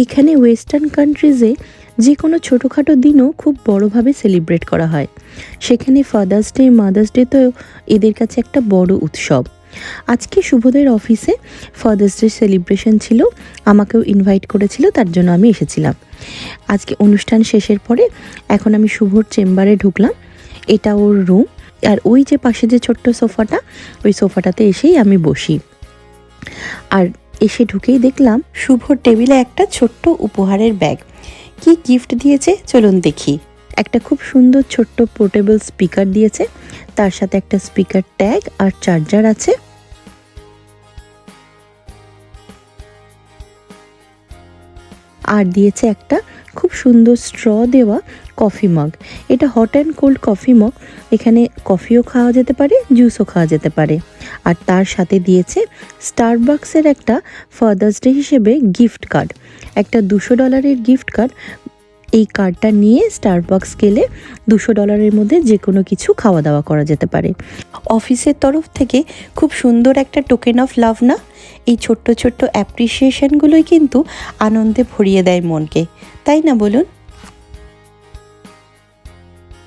এখানে ওয়েস্টার্ন কান্ট্রিজে যে কোনো ছোটোখাটো দিনও খুব বড়োভাবে সেলিব্রেট করা হয়। সেখানে ফাদার্স ডে, মাদার্স ডে তো এদের কাছে একটা বড় উৎসব। আজকে শুভদের অফিসে ফাদার্স ডে সেলিব্রেশন ছিল, আমাকেও ইনভাইট করেছিল, তার জন্য আমি এসেছিলাম। আজকে অনুষ্ঠান শেষের পরে এখন আমি শুভর চেম্বারে ঢুকলাম। এটা ওর রুম, আর ওই যে পাশে যে ছোট্ট সোফাটা, ওই সোফাটাতে এসেই আমি বসি। আর এসে ঢুকেই দেখলাম শুভর টেবিলে একটা ছোট্ট উপহারের ব্যাগ। কি গিফট দিয়েছে চলুন দেখি। একটা খুব সুন্দর ছোট্ট পোর্টেবল স্পিকার দিয়েছে, তার সাথে একটা স্পিকার ট্যাগ আর চার্জার আছে। আর দিয়েছে একটা খুব সুন্দর স্ট্র দেওয়া কফি মগ। এটা hot and cold coffee mug, এখানে কফিও খাওয়া যেতে পারে, জুসও খাওয়া যেতে পারে। আর তার সাথে দিয়েছে স্টারবাক্সের একটা ফাদার্স ডে হিসেবে গিফট কার্ড, একটা $200 গিফট কার্ড। এই কার্ডটা নিয়ে স্টারবাক্স গেলে $200 মধ্যে যে কোনো কিছু খাওয়া দাওয়া করা যেতে পারে। অফিসের তরফ থেকে খুব সুন্দর একটা টোকেন অফ লাভ না? এই ছোট্ট ছোট্ট অ্যাপ্রিসিয়েশনগুলোই কিন্তু আনন্দে ভরিয়ে দেয় মনকে, তাই না বলুন?